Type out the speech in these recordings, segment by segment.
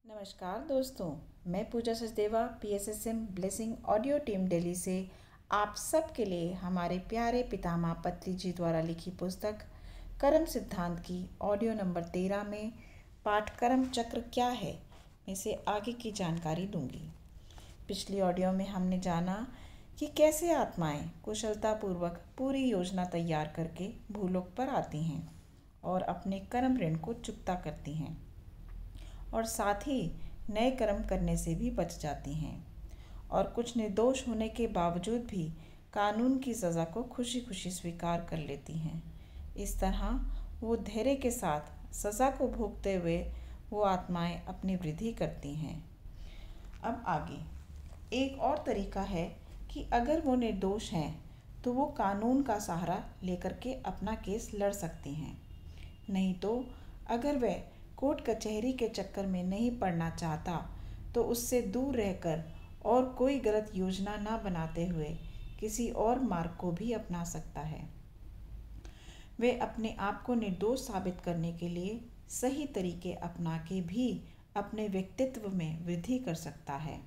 नमस्कार दोस्तों, मैं Pooja Sachdeva PSSM blessing audio team Delhi से आप सबके लिए हमारे प्यारे पितामह पत्नी जी द्वारा लिखी पुस्तक कर्म सिद्धांत की ऑडियो नंबर 13 में पाठ कर्म चक्र क्या है में से आगे की जानकारी दूंगी। पिछली ऑडियो में हमने जाना कि कैसे आत्माएं कुशलतापूर्वक पूरी योजना तैयार करके भूलोक पर आती हैं और अपने कर्म ऋण को चुकता करती हैं और साथ ही नए कर्म करने से भी बच जाती हैं और कुछ निर्दोष होने के बावजूद भी कानून की सज़ा को खुशी खुशी स्वीकार कर लेती हैं। इस तरह वो धैर्य के साथ सज़ा को भोगते हुए वो आत्माएं अपनी वृद्धि करती हैं। अब आगे एक और तरीका है कि अगर वो निर्दोष हैं तो वो कानून का सहारा लेकर के अपना केस लड़ सकती हैं। नहीं तो अगर वह कोर्ट कचहरी के चक्कर में नहीं पड़ना चाहता तो उससे दूर रहकर और कोई गलत योजना ना बनाते हुए किसी और मार्ग को भी अपना सकता है। वे अपने आप को निर्दोष साबित करने के लिए सही तरीके अपना के भी अपने व्यक्तित्व में वृद्धि कर सकता है।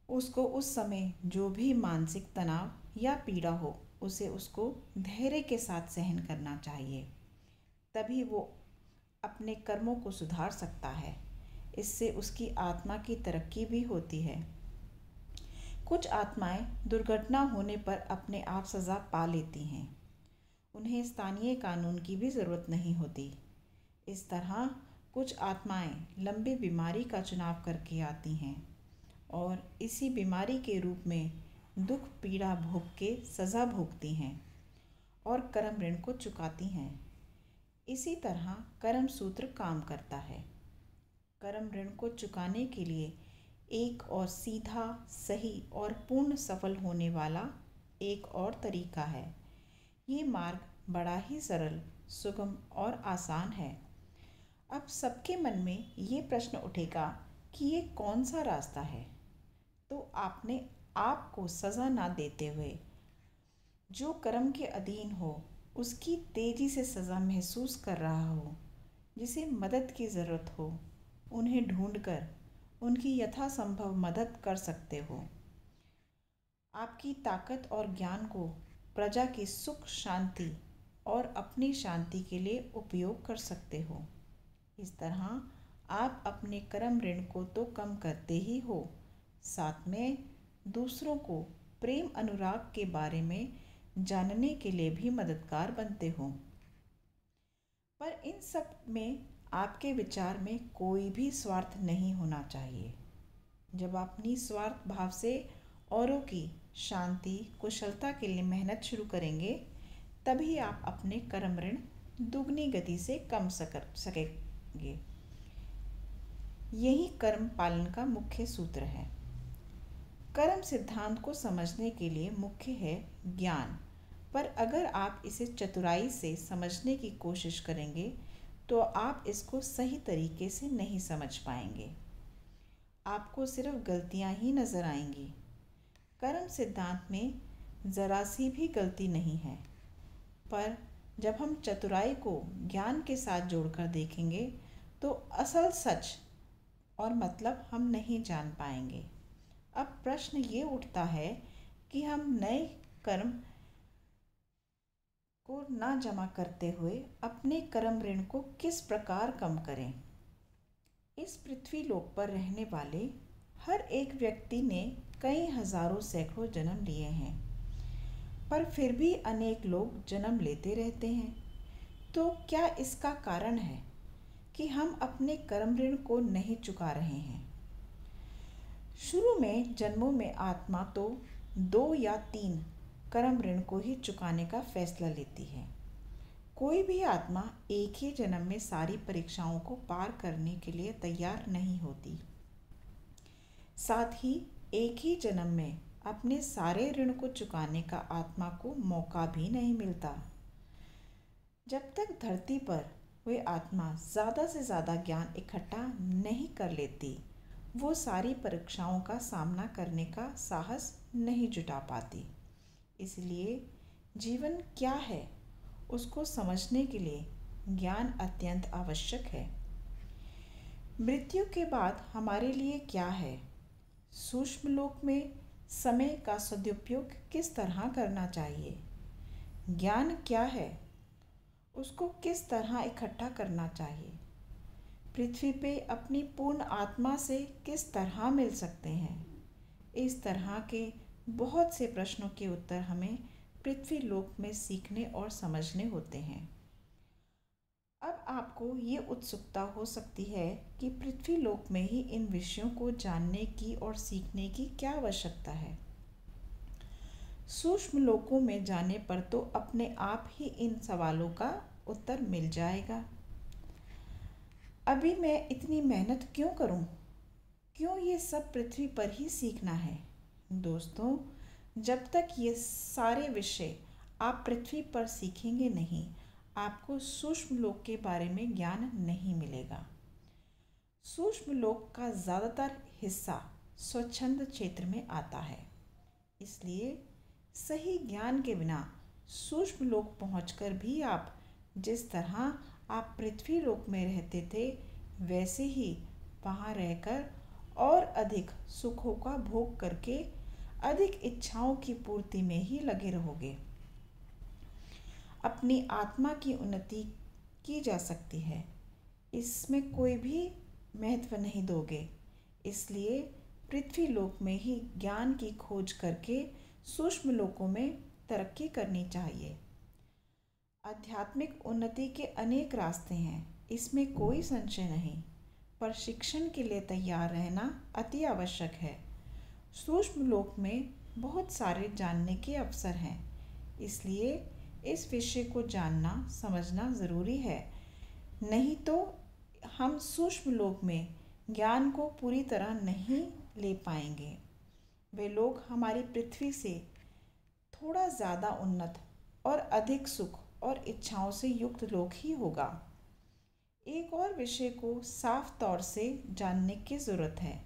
उसको उस समय जो भी मानसिक तनाव या पीड़ा हो उसे उसको धैर्य के साथ सहन करना चाहिए, तभी वो अपने कर्मों को सुधार सकता है। इससे उसकी आत्मा की तरक्की भी होती है। कुछ आत्माएं दुर्घटना होने पर अपने आप सज़ा पा लेती हैं। उन्हें स्थानीय कानून की भी ज़रूरत नहीं होती। इस तरह कुछ आत्माएं लंबी बीमारी का चुनाव करके आती हैं और इसी बीमारी के रूप में दुख पीड़ा भोग के सज़ा भोगती हैं और कर्म ऋण को चुकाती हैं। इसी तरह कर्म सूत्र काम करता है। कर्म ऋण को चुकाने के लिए एक और सीधा, सही और पूर्ण सफल होने वाला एक और तरीका है। ये मार्ग बड़ा ही सरल, सुगम और आसान है। अब सबके मन में ये प्रश्न उठेगा कि ये कौन सा रास्ता है। तो आपने आपको सज़ा ना देते हुए जो कर्म के अधीन हो उसकी तेज़ी से सज़ा महसूस कर रहा हो, जिसे मदद की ज़रूरत हो, उन्हें ढूंढकर उनकी यथासंभव मदद कर सकते हो। आपकी ताकत और ज्ञान को प्रजा की सुख शांति और अपनी शांति के लिए उपयोग कर सकते हो। इस तरह आप अपने कर्म ऋण को तो कम करते ही हो, साथ में दूसरों को प्रेम अनुराग के बारे में जानने के लिए भी मददगार बनते हो। पर इन सब में आपके विचार में कोई भी स्वार्थ नहीं होना चाहिए। जब आप निस्वार्थ भाव से औरों की शांति कुशलता के लिए मेहनत शुरू करेंगे, तभी आप अपने कर्म ऋण दुगनी गति से कम सकेंगे। यही कर्म पालन का मुख्य सूत्र है। कर्म सिद्धांत को समझने के लिए मुख्य है ज्ञान, पर अगर आप इसे चतुराई से समझने की कोशिश करेंगे तो आप इसको सही तरीके से नहीं समझ पाएंगे। आपको सिर्फ गलतियां ही नज़र आएंगी। कर्म सिद्धांत में ज़रा सी भी गलती नहीं है, पर जब हम चतुराई को ज्ञान के साथ जोड़कर देखेंगे तो असल सच और मतलब हम नहीं जान पाएंगे। अब प्रश्न ये उठता है कि हम नए कर्म को ना जमा करते हुए अपने कर्म ऋण को किस प्रकार कम करें। इस पृथ्वी लोक पर रहने वाले हर एक व्यक्ति ने कई हजारों सैकड़ों जन्म लिए हैं, पर फिर भी अनेक लोग जन्म लेते रहते हैं। तो क्या इसका कारण है कि हम अपने कर्म ऋण को नहीं चुका रहे हैं? शुरू में जन्मों में आत्मा तो 2 या 3 कर्म ऋण को ही चुकाने का फैसला लेती है। कोई भी आत्मा एक ही जन्म में सारी परीक्षाओं को पार करने के लिए तैयार नहीं होती। साथ ही एक ही जन्म में अपने सारे ऋण को चुकाने का आत्मा को मौका भी नहीं मिलता। जब तक धरती पर वे आत्मा ज़्यादा से ज़्यादा ज्ञान इकट्ठा नहीं कर लेती, वो सारी परीक्षाओं का सामना करने का साहस नहीं जुटा पाती। इसलिए जीवन क्या है उसको समझने के लिए ज्ञान अत्यंत आवश्यक है। मृत्यु के बाद हमारे लिए क्या है? सूक्ष्म लोक में समय का सदुपयोग किस तरह करना चाहिए? ज्ञान क्या है? उसको किस तरह इकट्ठा करना चाहिए? पृथ्वी पे अपनी पूर्ण आत्मा से किस तरह मिल सकते हैं? इस तरह के बहुत से प्रश्नों के उत्तर हमें पृथ्वी लोक में सीखने और समझने होते हैं। अब आपको ये उत्सुकता हो सकती है कि पृथ्वी लोक में ही इन विषयों को जानने की और सीखने की क्या आवश्यकता है। सूक्ष्म लोकों में जाने पर तो अपने आप ही इन सवालों का उत्तर मिल जाएगा। अभी मैं इतनी मेहनत क्यों करूं? क्यों ये सब पृथ्वी पर ही सीखना है? दोस्तों, जब तक ये सारे विषय आप पृथ्वी पर सीखेंगे नहीं, आपको सूक्ष्म लोक के बारे में ज्ञान नहीं मिलेगा। सूक्ष्म लोक का ज़्यादातर हिस्सा स्वच्छंद क्षेत्र में आता है, इसलिए सही ज्ञान के बिना सूक्ष्म लोक पहुंचकर भी आप जिस तरह आप पृथ्वी लोक में रहते थे, वैसे ही वहाँ रहकर और अधिक सुखों का भोग करके अधिक इच्छाओं की पूर्ति में ही लगे रहोगे। अपनी आत्मा की उन्नति की जा सकती है, इसमें कोई भी महत्व नहीं दोगे, इसलिए पृथ्वी लोक में ही ज्ञान की खोज करके सूक्ष्म लोकों में तरक्की करनी चाहिए। आध्यात्मिक उन्नति के अनेक रास्ते हैं, इसमें कोई संशय नहीं, पर शिक्षण के लिए तैयार रहना अति आवश्यक है। सूक्ष्म लोक में बहुत सारे जानने के अवसर हैं, इसलिए इस विषय को जानना समझना ज़रूरी है, नहीं तो हम सूक्ष्म लोक में ज्ञान को पूरी तरह नहीं ले पाएंगे। वे लोग हमारी पृथ्वी से थोड़ा ज़्यादा उन्नत और अधिक सुख और इच्छाओं से युक्त लोक ही होगा। एक और विषय को साफ तौर से जानने की ज़रूरत है।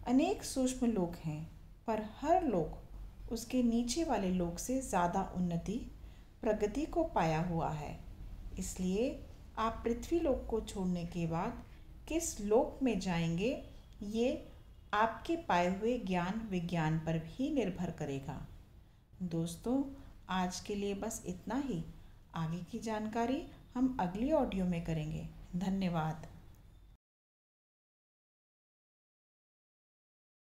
अनेक सूक्ष्म लोक हैं, पर हर लोक उसके नीचे वाले लोक से ज़्यादा उन्नति प्रगति को पाया हुआ है, इसलिए आप पृथ्वी लोक को छोड़ने के बाद किस लोक में जाएंगे, ये आपके पाए हुए ज्ञान विज्ञान पर भी निर्भर करेगा। दोस्तों, आज के लिए बस इतना ही। आगे की जानकारी हम अगली ऑडियो में करेंगे। धन्यवाद।